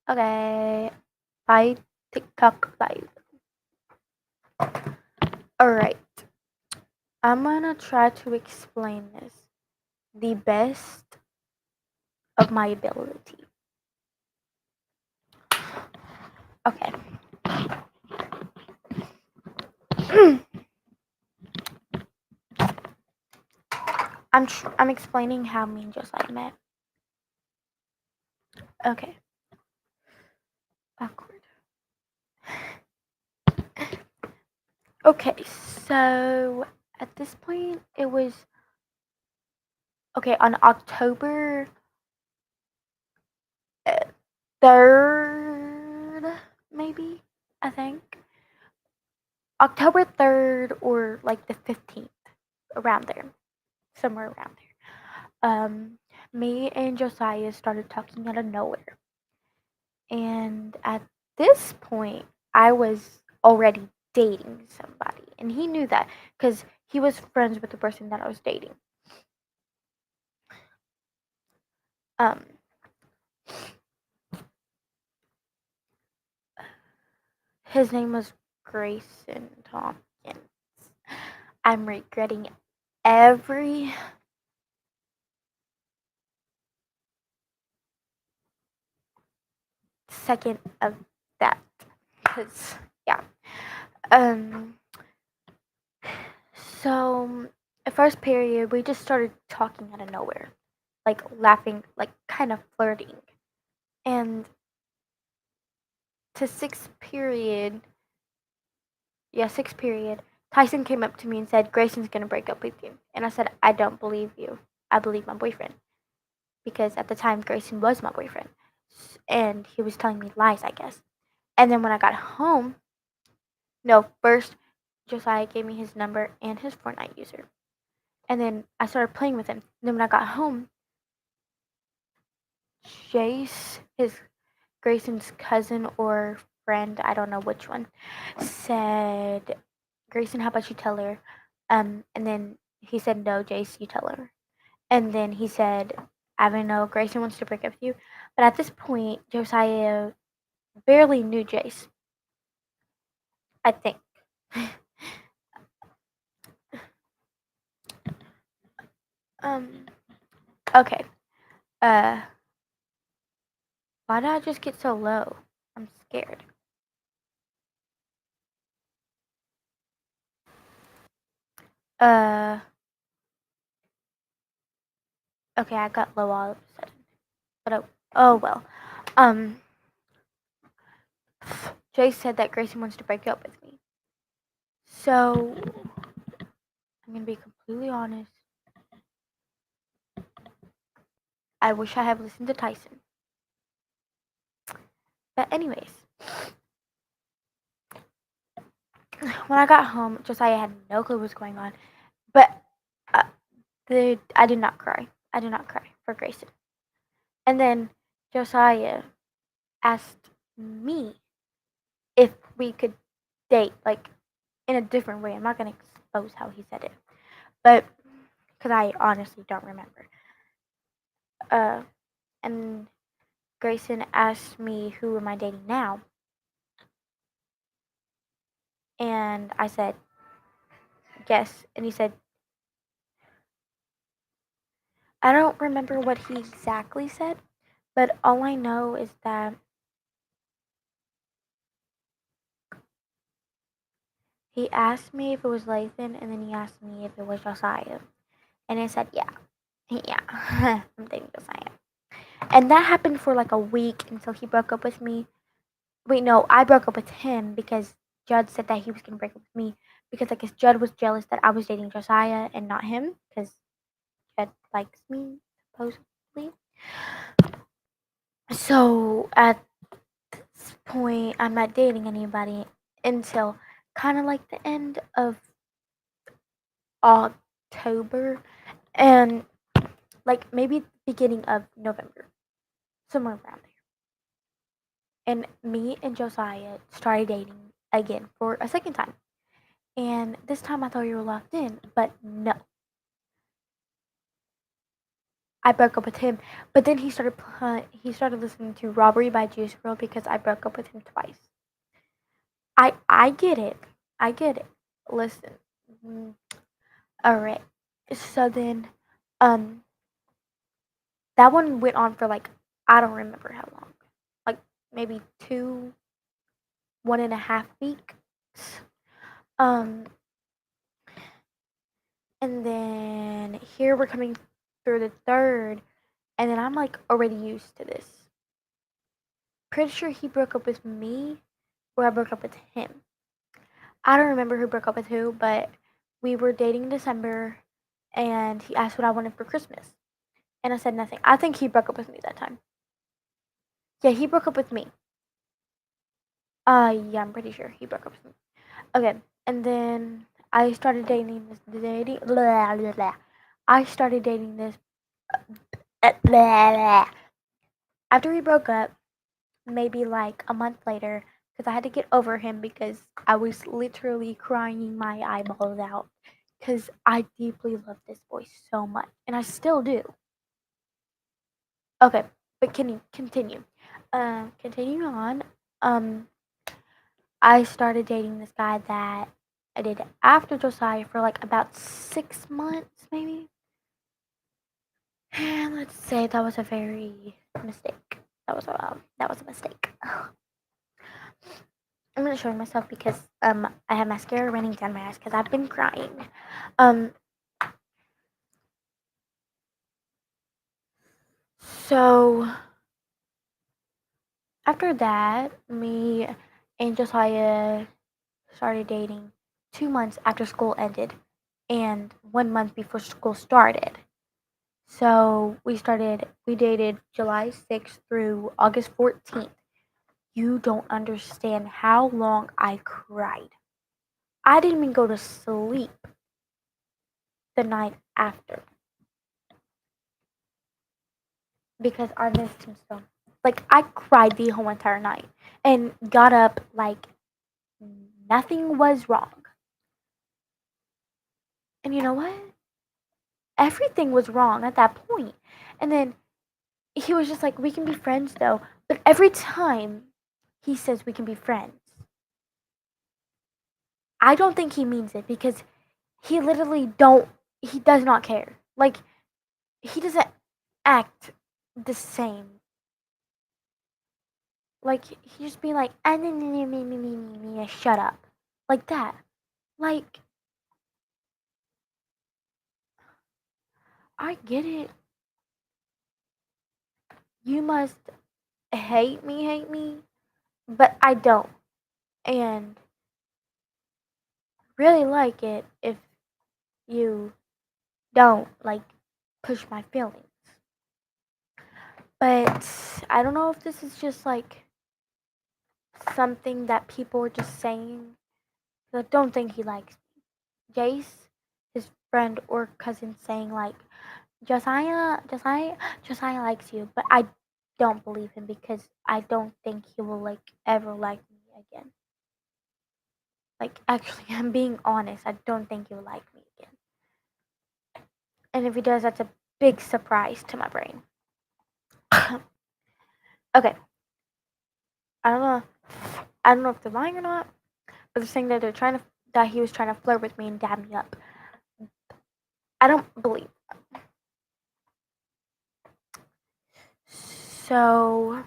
Okay, bye TikTok live. Alright, I'm gonna try to explain this the best of my ability. Okay. I'm explaining how me and Josiah met. Okay. Awkward. Okay, so at this point it was okay on October 3rd, maybe, I think. October 3rd or like the 15th, around there, somewhere around there. Me and Josiah started talking out of nowhere. And at this point, I was already dating somebody. And he knew that because he was friends with the person that I was dating. Um, his name was Grayson Tompkins. I'm regretting every second of that. Because, yeah. Um, so, at first period, we just started talking out of nowhere, like laughing, like kind of flirting. And to sixth period, yeah, sixth period, Tyson came up to me and said, Grayson's gonna break up with you. And I said, I don't believe you. I believe my boyfriend. Because at the time, Grayson was my boyfriend. And he was telling me lies, I guess. And then when I got home, no, first, Josiah gave me his number and his Fortnite user. And then I started playing with him. And then when I got home, Jace, his Grayson's cousin or friend, I don't know which one, said, Grayson, how about you tell her? And then he said, no, Jace, you tell her. And then he said, I don't know, Grayson wants to break up with you. But at this point, Josiah barely knew Jace, I think. um, okay. Uh, why did I just get so low? I'm scared. Uh, okay, I got low all of a sudden. But oh well. Um, Jay said that Grayson wants to break up with me. So I'm gonna be completely honest. I wish I had listened to Tyson. But anyways, when I got home, Josiah had no clue what was going on. But uh, I did not cry. I did not cry for Grayson. And then Josiah asked me if we could date, like in a different way. I'm not gonna expose how he said it, but because I honestly don't remember. Uh, and Grayson asked me, "Who am I dating now?" And I said, "Yes." And he said, I don't remember what he exactly said, but all I know is that he asked me if it was Lathan, and then he asked me if it was Josiah. And I said, yeah. Yeah, I'm dating Josiah. And that happened for like a week until he broke up with me. Wait, no, I broke up with him because Judd said that he was going to break up with me because I guess Judd was jealous that I was dating Josiah and not him because Judd likes me, supposedly. So at this point, I'm not dating anybody until kind of like the end of October and like maybe beginning of November, somewhere around there. And me and Josiah started dating again for a second time. And this time I thought you were locked in, but no. I broke up with him. But then he started listening to Robbery by Juice WRLD because I broke up with him twice. I get it. I get it. Listen. Mm, all right. So then, um, that one went on for like I don't remember how long, like maybe 1.5 weeks. Um, and then here we're coming through the third, and then I'm like already used to this. Pretty sure he broke up with me, or I broke up with him. I don't remember who broke up with who, but we were dating in December, and he asked what I wanted for Christmas, and I said nothing. I think he broke up with me that time. Yeah, he broke up with me. Yeah, I'm pretty sure he broke up with me. Okay, and then I started dating this dating. Blah, blah, blah. I started dating this. Blah, blah. After we broke up, maybe like a month later, because I had to get over him because I was literally crying my eyeballs out because I deeply love this boy so much, and I still do. Okay, but can you continue? Continue on. Um, I started dating this guy that I did after Josiah for like about 6 months, maybe. And let's say that was a very mistake. That was a mistake. I'm not showing myself because I have mascara running down my eyes because I've been crying. Um, so after that, me and Josiah started dating 2 months after school ended, and 1 month before school started. So we dated July 6th through August 14th. You don't understand how long I cried. I didn't even go to sleep the night after because I missed him so. Like, I cried the whole entire night and got up like nothing was wrong. And you know what? Everything was wrong at that point. And then he was just like, we can be friends though. But every time he says we can be friends, I don't think he means it because he does not care. Like, he doesn't act the same. Like, he just be like, ah, shut up. Like that. Like, I get it. You must hate me, but I don't. And really like it if you don't, like, push my feelings. But I don't know if this is just, like, something that people are just saying. I don't think he likes me. Jace, his friend or cousin, saying, like, Josiah likes you, but I don't believe him because I don't think he will like ever like me again. Like, actually, I'm being honest. I don't think he will like me again. And if he does, that's a big surprise to my brain. Okay, I don't know. I don't know if they're lying or not, but they're saying that that he was trying to flirt with me and dab me up. I don't believe. So,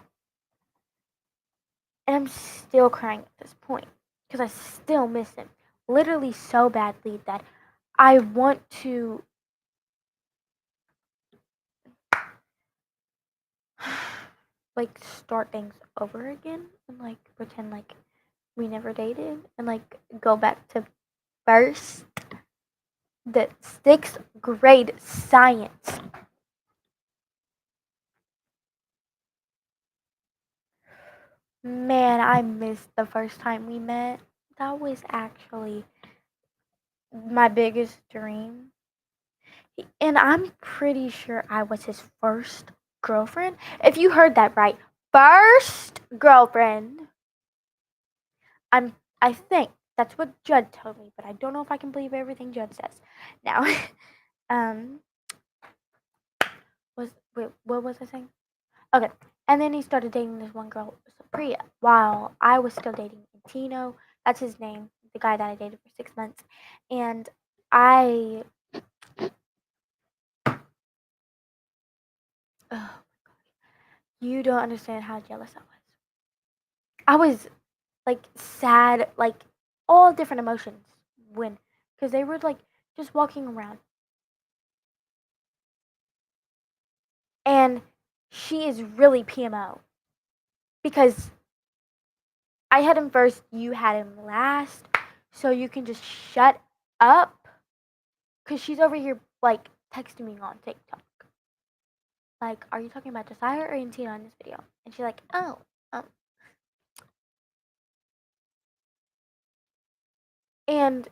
and I'm still crying at this point because I still miss him, literally so badly that I want to like start things over again and like pretend like we never dated and like go back to first the sixth grade science. Man, I missed the first time we met. That was actually my biggest dream. And I'm pretty sure I was his first girlfriend. If you heard that right, first girlfriend. I think that's what Judd told me, but I don't know if I can believe everything Judd says. Now, um, What was I saying? Okay. And then he started dating this one girl, Supriya, while I was still dating Tino. That's his name, the guy that I dated for 6 months. And I, ugh, you don't understand how jealous I was. I was like sad, like all different emotions when, because they were like just walking around. And she is really PMO because I had him first, you had him last, so you can just shut up. Cause she's over here like texting me on TikTok, like, "Are you talking about Josiah or Antina in this video?" And she's like, "Oh, um." And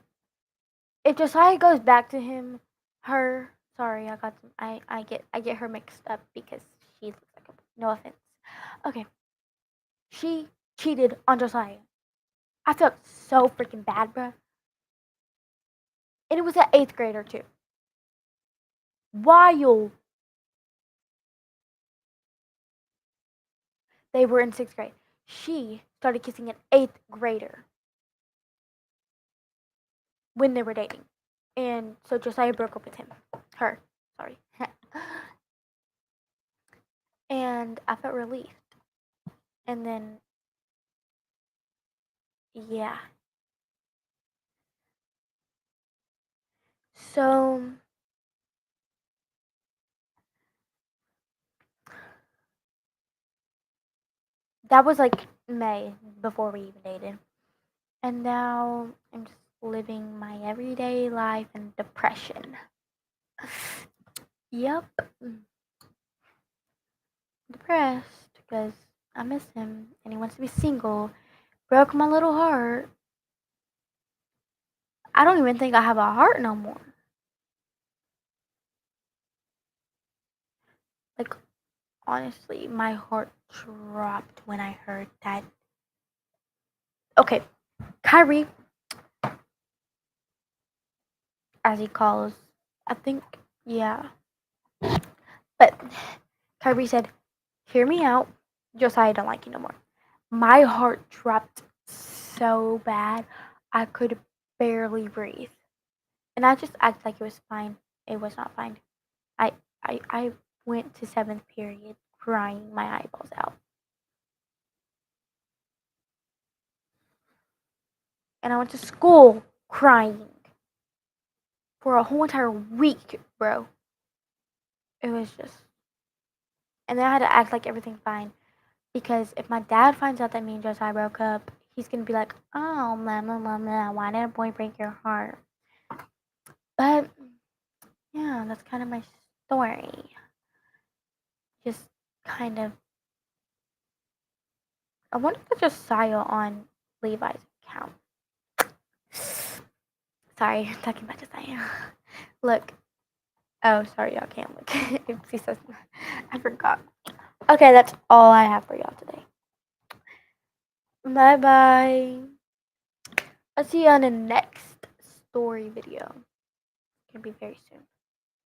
if Josiah goes back to him, her, sorry, I get her mixed up because she looks like a, no offense. Okay, she cheated on Josiah. I felt so freaking bad, bruh. And it was an eighth grader too. While they were in sixth grade, she started kissing an eighth grader when they were dating. And so Josiah broke up with him. Her. Sorry. And I felt relieved. And then, yeah. So that was like May before we even dated. And now I'm just living my everyday life in depression. Yep. Depressed because I miss him and he wants to be single. Broke my little heart. I don't even think I have a heart no more. Like, honestly, my heart dropped when I heard that. Okay, Kyrie, as he calls, I think, yeah. But Kyrie said, "Hear me out. Josiah don't like you no more." My heart dropped so bad, I could barely breathe. And I just acted like it was fine. It was not fine. I, I went to seventh period crying my eyeballs out. And I went to school crying for a whole entire week, bro. It was just, and then I had to act like everything's fine because if my dad finds out that me and Josiah broke up, he's gonna be like, "Oh, blah blah blah blah. Why did a boy break your heart?" But yeah, that's kind of my story. Just kind of, I wonder if it's Josiah on Levi's account. Sorry, I'm talking about Josiah. Look. Oh, sorry, y'all can't look. Oopsie, so I forgot. Okay, that's all I have for y'all today. Bye bye. I'll see you on the next story video. It's gonna be very soon.